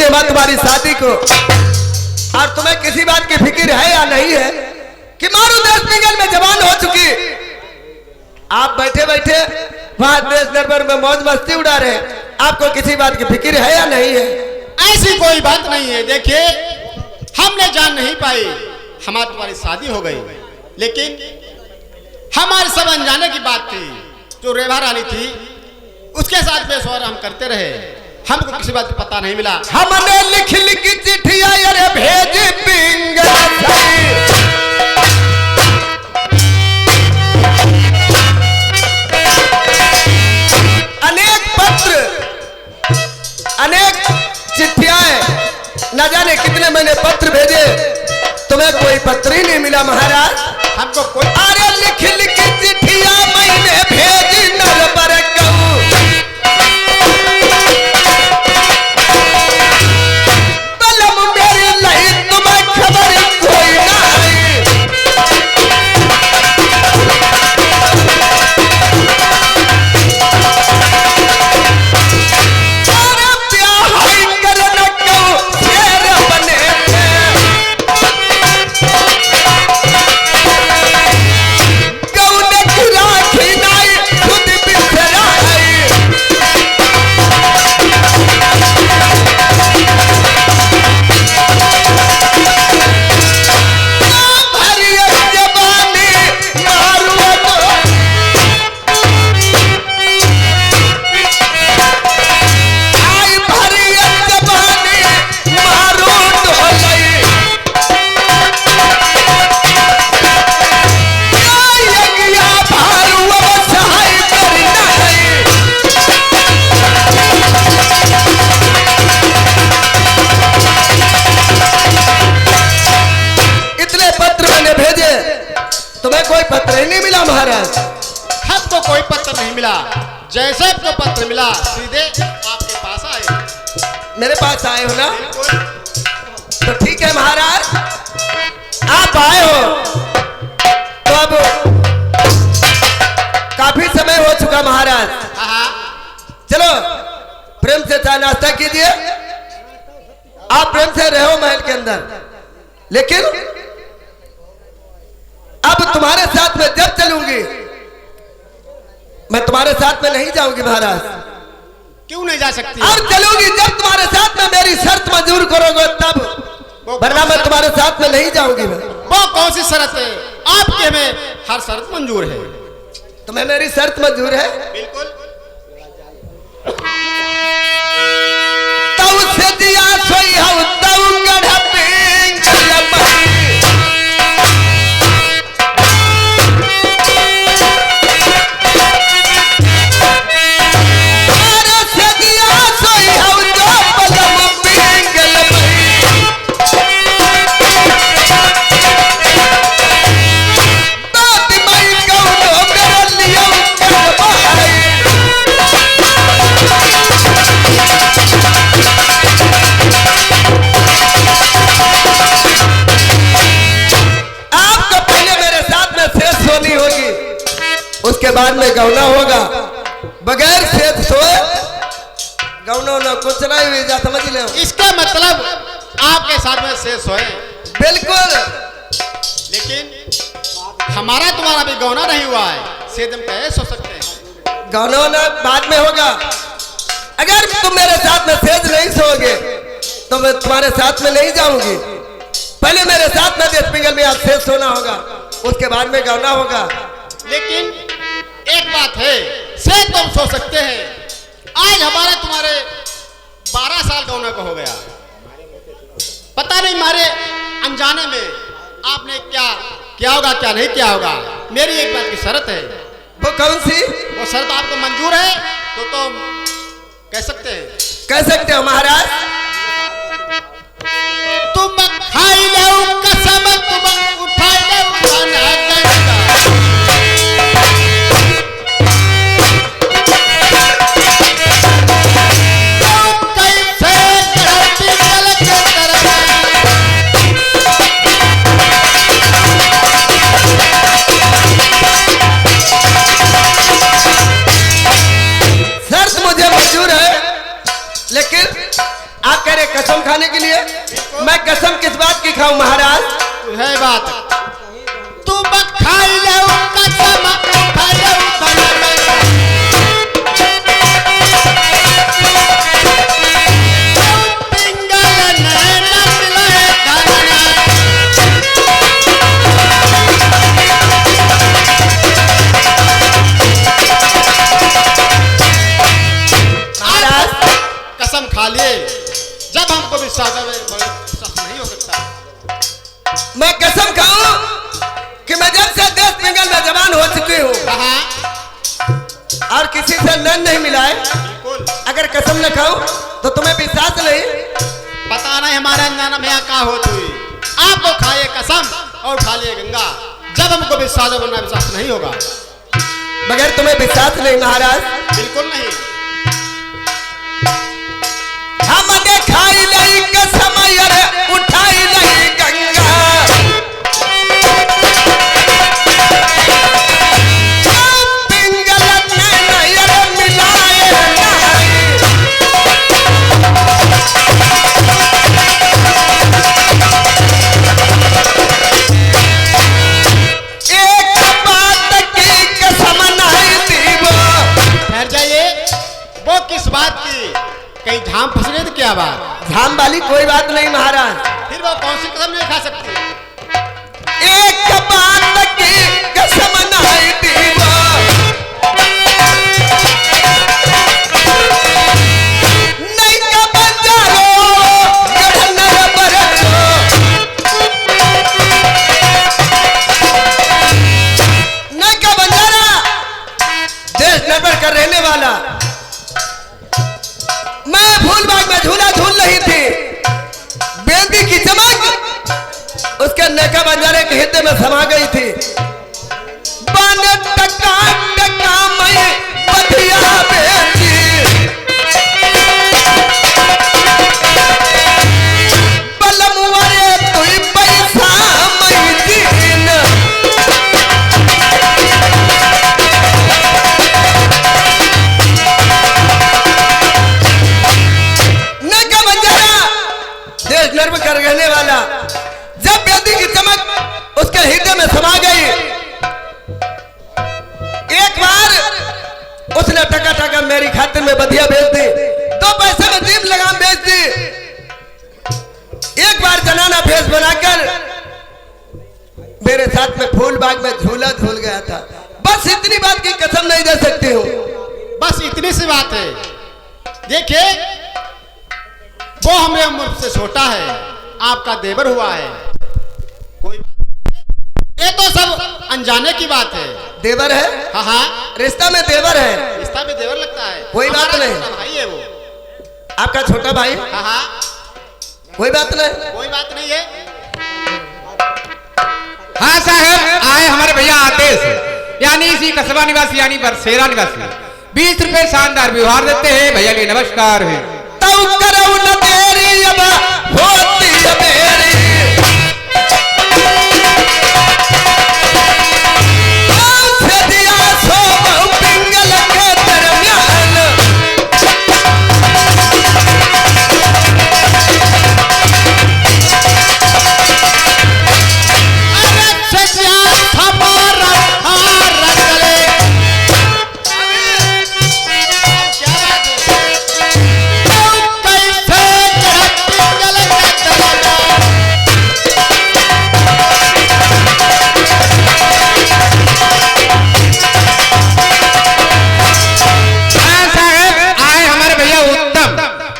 लीजिए मां तुम्हारी शादी को। और तुम्हें किसी बात की फिक्र है या नहीं है कि मारू देश पिंगल में जवान हो चुकी, आप बैठे बैठे वहां देश दरबार में मौज मस्ती उड़ा रहे, आपको किसी बात की फिक्र है या नहीं है? ऐसी कोई बात नहीं है। देखिए, हमने जान नहीं पाई, हमारी तुम्हारी शादी हो गई, लेकिन हमारे सब अनजाने की बात थी। जो रेवा रानी थी उसके साथ बेसवार हम करते रहे, हमको किसी बात का पता नहीं मिला। हमने लिख लिख चिट्ठियां अरे भेज पिंगल अनेक पत्र, अनेक चिट्ठियां, न जाने कितने मैंने पत्र भेजे, तुम्हें कोई पत्र ही नहीं मिला महाराज। हमको कोई अरे लिख लिख चिट्ठियां मैंने भेजी नर पर कलम मेरी नहीं, तुम्हें खबर कोई नहीं। अरे ब्याह करना क्यों शेर बने थे, गौने की राखी नहीं खुद बिखराई। भरिया जवानी मारू तो आई, भरिया जवानी मारू ढोलई। यज्ञा भारू अब सहाय करना है। इतने पत्र मैंने भेजे, तुम्हें कोई पत्र ही नहीं मिला महाराज। हमको कोई पत्र नहीं मिला। जैसे आपको पत्र मिला सीधे आपके पास आए। मेरे पास आए हो ना, तो ठीक है महाराज, आप आए हो तो अब काफी समय हो चुका महाराज। हाँ, चलो प्रेम से चाय नाश्ता कीजिए, आप प्रेम से रहो महल के अंदर, लेकिन अब तुम्हारे साथ में जब चलूंगी, मैं तुम्हारे साथ में नहीं जाऊंगी महाराज। क्यों नहीं जा सकती? और चलूंगी जब तुम्हारे साथ में मेरी शर्त मंजूर करोगे तब, वरना मैं तुम्हारे साथ में नहीं जाऊंगी। मैं वो कौन सी शर्त है? आपके में हर शर्त मंजूर है। तुम्हें मेरी शर्त मंजूर है? बिल्कुल। तऊ से दिया सोई हूं तऊ गढ़ पिंगल मई। अरे से दिया सोई हूं जो पलम पिंगल मई। बात मई कौनो कर लियो करवाई। आपको पहले मेरे साथ में शेष सोनी होगी, उसके बाद में गौना होगा। बगैर शेष सोए गौना ना कुछ नहीं हुई जा, समझ ले। इसका मतलब आपके साथ में शेष सोए। बिल्कुल, लेकिन हमारा तुम्हारा भी गौना नहीं हुआ है, शेष हम कैसे सो सकते हैं? गौना ना बाद में होगा। अगर तुम मेरे साथ में शेष नहीं सोओगे तो मैं तुम्हारे साथ में नहीं जाऊंगी। पहले मेरे साथ में देश पिंगल में आप शेष सोना होगा, उसके बाद में गौना होगा। लेकिन एक बात है, शेष तुम सो सकते हैं। आज हमारे तुम्हारे 12 साल गौना को हो गया, पता नहीं हमारे अनजाने में आपने क्या किया होगा, क्या नहीं किया होगा। मेरी एक बात की शर्त है। वो कौन सी? वो शर्त आपको मंजूर है तो कह सकते हैं। कह सकते हो महाराज। तुम खाई लो कसम, तुम उठाई लो खाना गंगा। तुम कैसे धरती जल के तरफ कसम खाने के लिए? मैं कसम किस बात की खाऊं महाराज? है बात तू खाई ले कसम खा ले कसम खा लिए जब हमको विश्वास नहीं हो सकता। मैं कसम खाऊं कि मैं जब से देश पिंगल में जवान हो चुकी हूँ और किसी से नन नहीं मिला है, अगर कसम न खाऊं तो तुम्हें विश्वास नहीं? पता नहीं हमारे अंजाना में क्या होती हुई आपको खाए कसम और खा लिए गंगा, जब हमको विश्वास होगा विश्वास नहीं होगा। मगर तुम्हें विश्वास नहीं महाराज? बिल्कुल नहीं। हम खाई नहीं कसम उठाई नहीं गंगा, पिंगल में मिलाए एक बात की कसम नहीं दी वो। ठहर जाइए, वो किस बात की? कहीं झाम फंस गए तो क्या बात? झाम वाली कोई बात नहीं महाराज। फिर वो कौन सी कसम नहीं खा सकती? एक बात की कसम नहीं दी वो, नहीं का बंजारो गढ़नर बरसो, नहीं का बंजारा देश नगर का रहने वाला। मैं फूलबाग में झूला झूल रही थी, बेदी की चमक उसके नेका बंजारे के हिस्से में समा गई थी। बन टका टका मैं बधिया बेटी, बलमुआरे तुई पैसा मैं दीन, नेका बंजारा देश नर्म कर रहने वाला जब बेदी की चमक उसके हृदय में समा गई, एक बार उसने टका टका मेरी खातिर में बधिया बेच दी, 2 पैसे में जीप लगाम बेच दी। एक बार जनाना भेष बनाकर मेरे साथ में फूल बाग में झूला झूल गया था। बस इतनी बात की कसम नहीं दे सकती हूँ। बस इतनी सी बात है। देखिए वो हमें उम्र से छोटा है, आपका देवर हुआ है, कोई ये तो सब अनजाने की बात है। देवर है? हाँ हाँ, रिश्ता में देवर है, रिश्ता में देवर लगता है। कोई बात हमारा नहीं। छोटा भाई है वो। आपका छोटा भाई? हाँ हाँ, कोई बात नहीं। कोई बात नहीं है। हाँ साहब, आए हमारे भैया आदेश यानी इसी कस्बा निवासी यानी बरसेरा निवासी 20 रुपए शानदार व्यवहार देते हैं। भैया के नमस्कार है। तऊ करऊ न तेरी अब होती है मेरी, से दिया सो बहु पिंगल के दरमियान, अरे सजा हमारा हार चले। अब क्या बात है? तू कैसे पिंगल के दरमियान? हाँ साहब, आए हमारे भैया उत्तम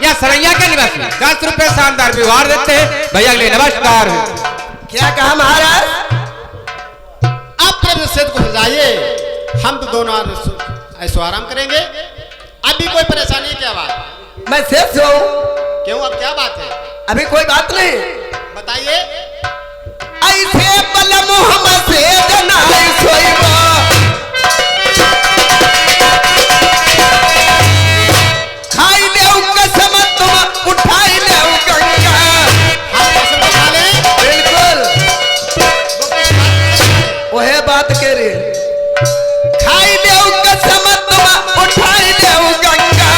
या सरैया के निवासी 10 रुपए शानदार व्यवहार देते हैं। भैया के नमस्कार है। क्या कहा महाराज? अब प्रभु सेठ को सजाइए, हम तो दोनों ऐसो आराम करेंगे। अभी कोई परेशानी है क्या बात? मैं शेष हूँ। क्यों, अब क्या बात है? अभी कोई बात नहीं। बताइए। ऐसे बल मोहम्मद से जनाई सोईबा, खाई ले कसम तुम उठाई ले गंगा। हम कसम को खा लें? बिल्कुल वो किस बात है? वह बात के रे, खाई ले कसम तुम उठाई ले गंगा,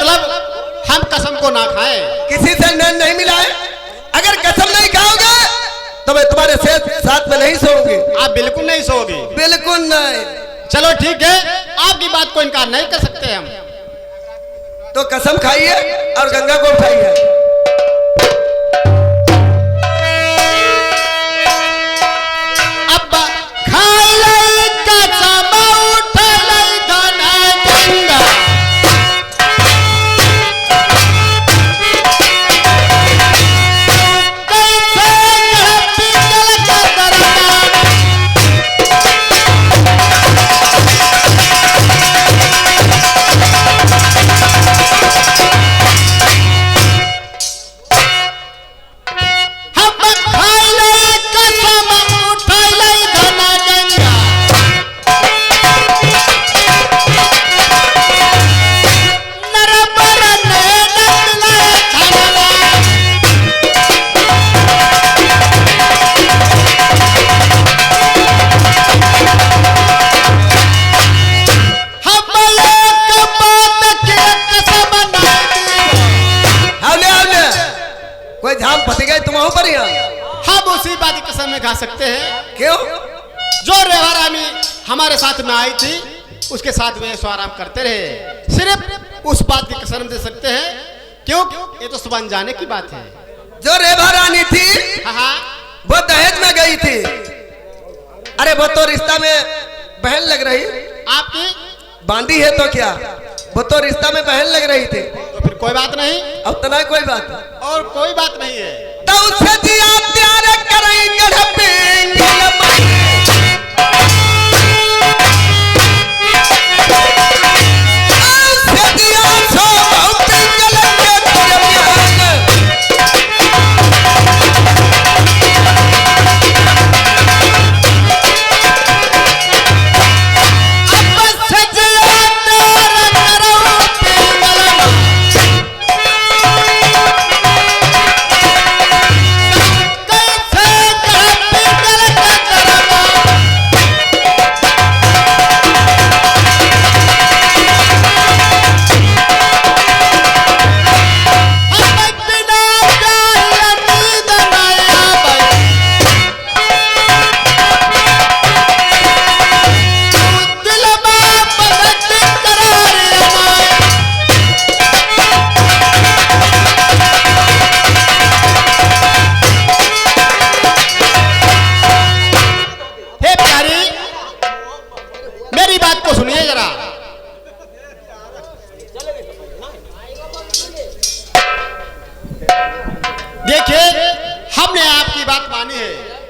मतलब हम कसम को ना खाएं। किसी से नैन नहीं मिला है? अगर कसम नहीं खाओगे तो मैं तुम्हारे साथ में नहीं सोऊंगी। आप बिल्कुल नहीं सोओगे? बिल्कुल नहीं। चलो ठीक है, आपकी बात को इनकार नहीं कर सकते हम। तो कसम खाइए और गंगा को उठाइए। अब खाई लई कसम उठा लई धना गंगा, खा सकते हैं। क्यों? जो रेवा रानी हमारे साथ में आई थी उसके साथ में आराम करते रहे, सिर्फ उस बात की कसम दे सकते हैं। क्यों? ये तो सुबह जाने की बात है। जो रेवा रानी थी हाँ, वो दहेज में गई थी। अरे वो तो रिश्ता में बहन लग रही। आपकी बांधी है तो क्या, वो तो रिश्ता में बहन लग रही थी। तो फिर कोई बात नहीं। अब तो ना कोई बात और कोई बात नहीं है। तो उससे दिया प्यार करेंगे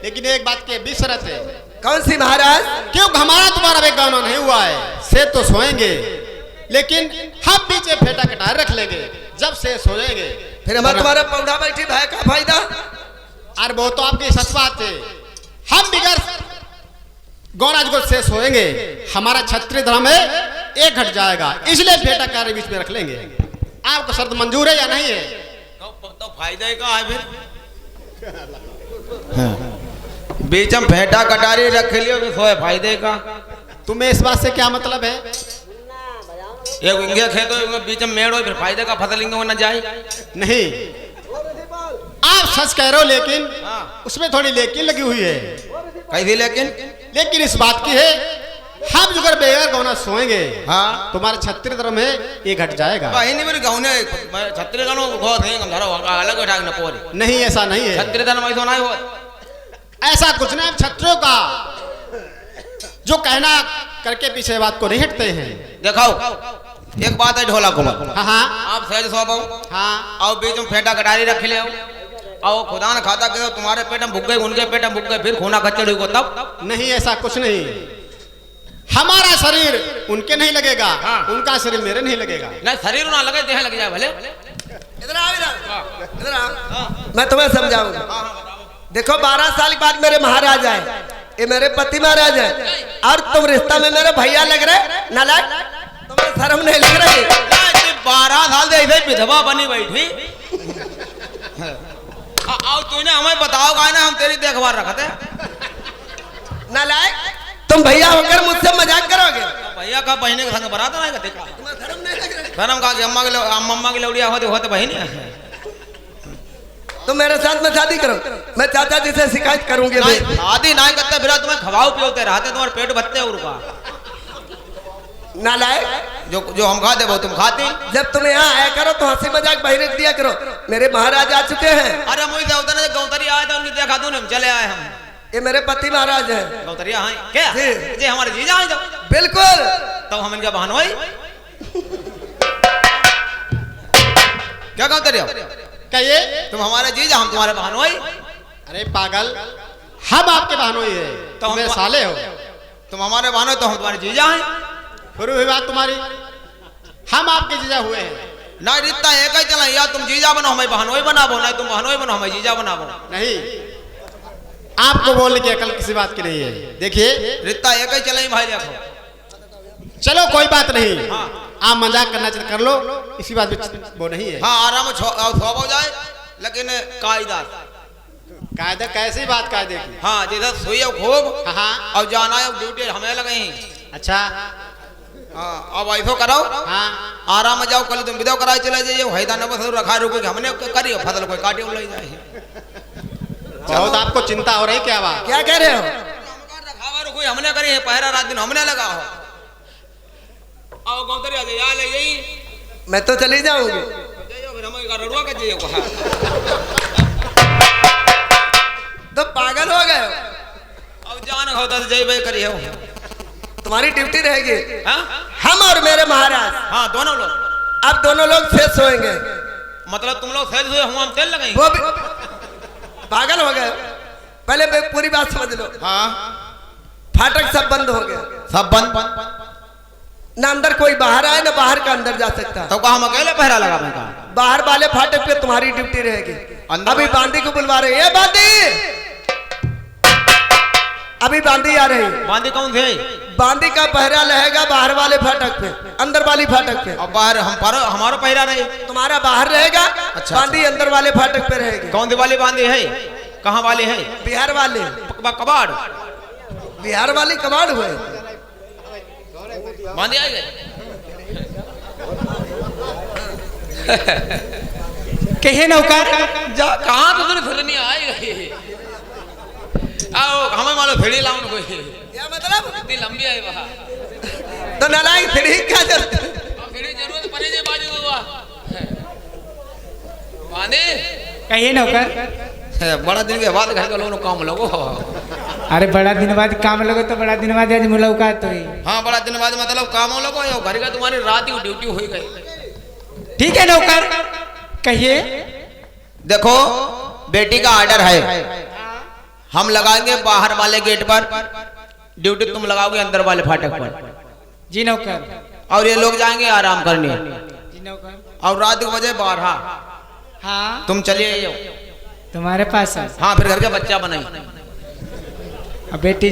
लेकिन एक बात की भी शर्त है। कौन सी महाराज? क्योंकि हमारा तुम्हारा बेगाना नहीं हुआ है, से तो सोएंगे लेकिन हम पीछे फेटा कटार रख लेंगे। जब से सोएंगे फिर हमारा तुम्हारा पौधा बैठी भाई का फायदा। अरे वो तो आपकी सच बात है। हम बिगड़ गौराज को से सोएंगे, हमारा क्षत्रिय धर्म है एक घट जाएगा, इसलिए फेटा कार्य बीच में रख लेंगे। आपको शर्त मंजूर है या नहीं है? तो फायदा का है फिर बीच में फेटा कटारी रख लियो तो सोए फायदे का। तुम्हें इस बात से क्या मतलब है? ये इंगे खेतो बीच में मेड़ हो फिर फायदे का फसल इंगे न जाए। नहीं, आप सच कह रहे हो लेकिन उसमें थोड़ी लेकिन लगी हुई है। कैसी लेकिन? लेकिन इस बात की है हम जो बेगर गौना सोएंगे हाँ तुम्हारा क्षत्रिय धर्म है ये घट जाएगा। नहीं मेरे गौने क्षत्रिय गनो बहुत है अलग उठा न पोरी। नहीं ऐसा नहीं है, क्षत्रिय धर्म ऐसा नहीं हो। ऐसा कुछ नहीं। क्षत्रियों का जो कहना करके पीछे बात को नहीं हटते हैं। दिखाओ एक बात है ढोला को हाँ हाँ आप सहज सो हाँ और बीच में फेटा कटारी रख ले और खुदा न खाता के तुम्हारे पेट में भुग गए उनके पेट में भुग गए फिर खूना खच्चड़ी को तब नहीं। ऐसा कुछ नहीं। हमारा शरीर उनके नहीं लगेगा उनका शरीर मेरे नहीं लगेगा। नहीं शरीर ना लगे देह लग जाए भले। इधर आओ इधर आओ मैं तुम्हें समझाऊंगा। देखो 12 साल के बाद मेरे महाराज आए, ये मेरे पति महाराज है और तुम रिश्ता में मेरे भैया लग रहे नालायक, तुम्हें शर्म नहीं लग रही? 12 साल से ऐसे विधवा बनी बैठी और तूने हमें बताओगा ना हम तेरी देखभाल रखते नालायक। तुम भैया होकर मुझसे मजाक करोगे? भैया का बहने के संग बरात नहीं करते तुम्हें शर्म नहीं लग रही? धर्म कहा कि अम्मा की लौड़िया होते बहन तो मेरे साथ में शादी करो, मैं चाचा जी से शिकायत करूंगी भाई। शादी ना करते फिर तुम्हें खवाओ पियोते रहते, तुम्हारे पेट भरते और का नालायक, जो हम खाते वो तुम खाते। जब तुम यहाँ आया करो तो हंसी मजाक बहिर दिया करो। मेरे महाराज आ चुके हैं। अरे मुझे उधर गौतरी आया था, उनकी देखा दूं, हम चले आए हम। ये मेरे पति महाराज हैं। गौतरिया हैं क्या? जी। जी हमारे जीजा हैं। बिल्कुल। तो हम इनका बहन भाई क्या गौतरिया क्या ये तुम हमारे जीजा, हम तुम्हारे बहन भाई। अरे पागल, हम आपके बहनोई है तो तो हम मेरे साले हो। तुम हमारे बहन हो तो हम तुम्हारे जीजा हैं। शुरू हुई बात तुम्हारी, हम आपके जीजा हुए हैं। ना रिश्ता एक ही चला, या तुम जीजा बनो हमें बहनोई बनाबो, ना तुम बहनोई बनो हमें जीजा बनाबो। नहीं, आपको बोलने की अकल किसी बात की नहीं है। देखिए रिश्ता एक ही चला भाई, देखो। चलो कोई बात नहीं, हाँ। आप मजाक करना चाहते कर लो, इसी बात में वो नहीं है। हाँ आराम हो जाए, लेकिन कायदा कायदा कैसी बात कायदे की? हाँ जिधर सोई खूब हाँ और जाना है ड्यूटी हमें लगे। अच्छा हाँ अब ऐसो कराओ, हाँ आराम जाओ, कल तुम विदा कराए चले जाइए। हैदा न बस रखा रुके हमने करी फसल कोई काटे ले जाए। बहुत आपको चिंता हो रही, क्या बात? क्या कह रहे हो? रखावा रुको हमने करी है, पहरा रात दिन हमने लगा हो। आओ गौतरी आ जाए ले यही, मैं तो चली जाऊंगी। जाइयो फिर हमें रड़ुआ का जाइयो कहा। तो पागल हो गए हो? अब जान होता तो जय भाई करी हो। तुम्हारी ड्यूटी रहेगी। हाँ हम और मेरे महाराज, हाँ दोनों लोग। अब दोनों लोग शेष सोएंगे। मतलब तुम लोग सैल हुए, हम तेल लगाएंगे। वो भी पागल हो गए। पहले मैं पूरी बात समझ लो। हाँ फाटक सब बंद हो गए, सब बंद। ना अंदर कोई बाहर आए ना बाहर का अंदर जा सकता। तो कहा हम अकेले पहरा लगा मैं कहा। बाहर वाले फाटक पे तुम्हारी ड्यूटी रहेगी। अंदर अभी बांदी को बुलवा रहे हैं। बांदी, अभी बांदी आ रही। बांदी कौन थे? बांदी का पहरा रहेगा बाहर वाले फाटक पे, अंदर वाली फाटक पे। अब बाहर हमारा पहरा रहे। तुम्हारा बाहर रहेगा, अच्छा, बांदी अंदर वाले फाटक पे रहेगी। कौन सी वाली बांदी है? कहाँ वाले है? बिहार वाले। कबाड़ बिहार वाली कबाड़ हुए। बांदी आई गए। कहे नौकर जा कहाँ तो तुमने फिर नहीं आई गई। आओ हमें मालूम फिर लाऊं कोई। क्या मतलब? इतनी लंबी है वहाँ। तो नालायक फिर क्या जरूरत? फिर जरूरत पड़े जे बाजी हुआ। बांदी कहे नौकर, बड़ा दिन के बाद घर का लोगों काम लगो। अरे बड़ा दिन बाद काम लगो तो बड़ा दिन बाद आज मुलाकात हुई। हाँ बड़ा दिन बाद मतलब काम लगो, घर का तुम्हारी रात ही ड्यूटी हुई गई। ठीक है नौकर, कहिए। देखो बेटी का ऑर्डर है, हम लगाएंगे बाहर वाले गेट पर ड्यूटी, तुम लगाओगे अंदर वाले फाटक पर। जी नौकर। और ये लोग जाएंगे आराम करने। जी नौकर। और रात के बजे 12 हाँ तुम चलिए जाओ। तुम्हारे पास है। हाँ फिर घर का बच्चा बनाई। अब बेटी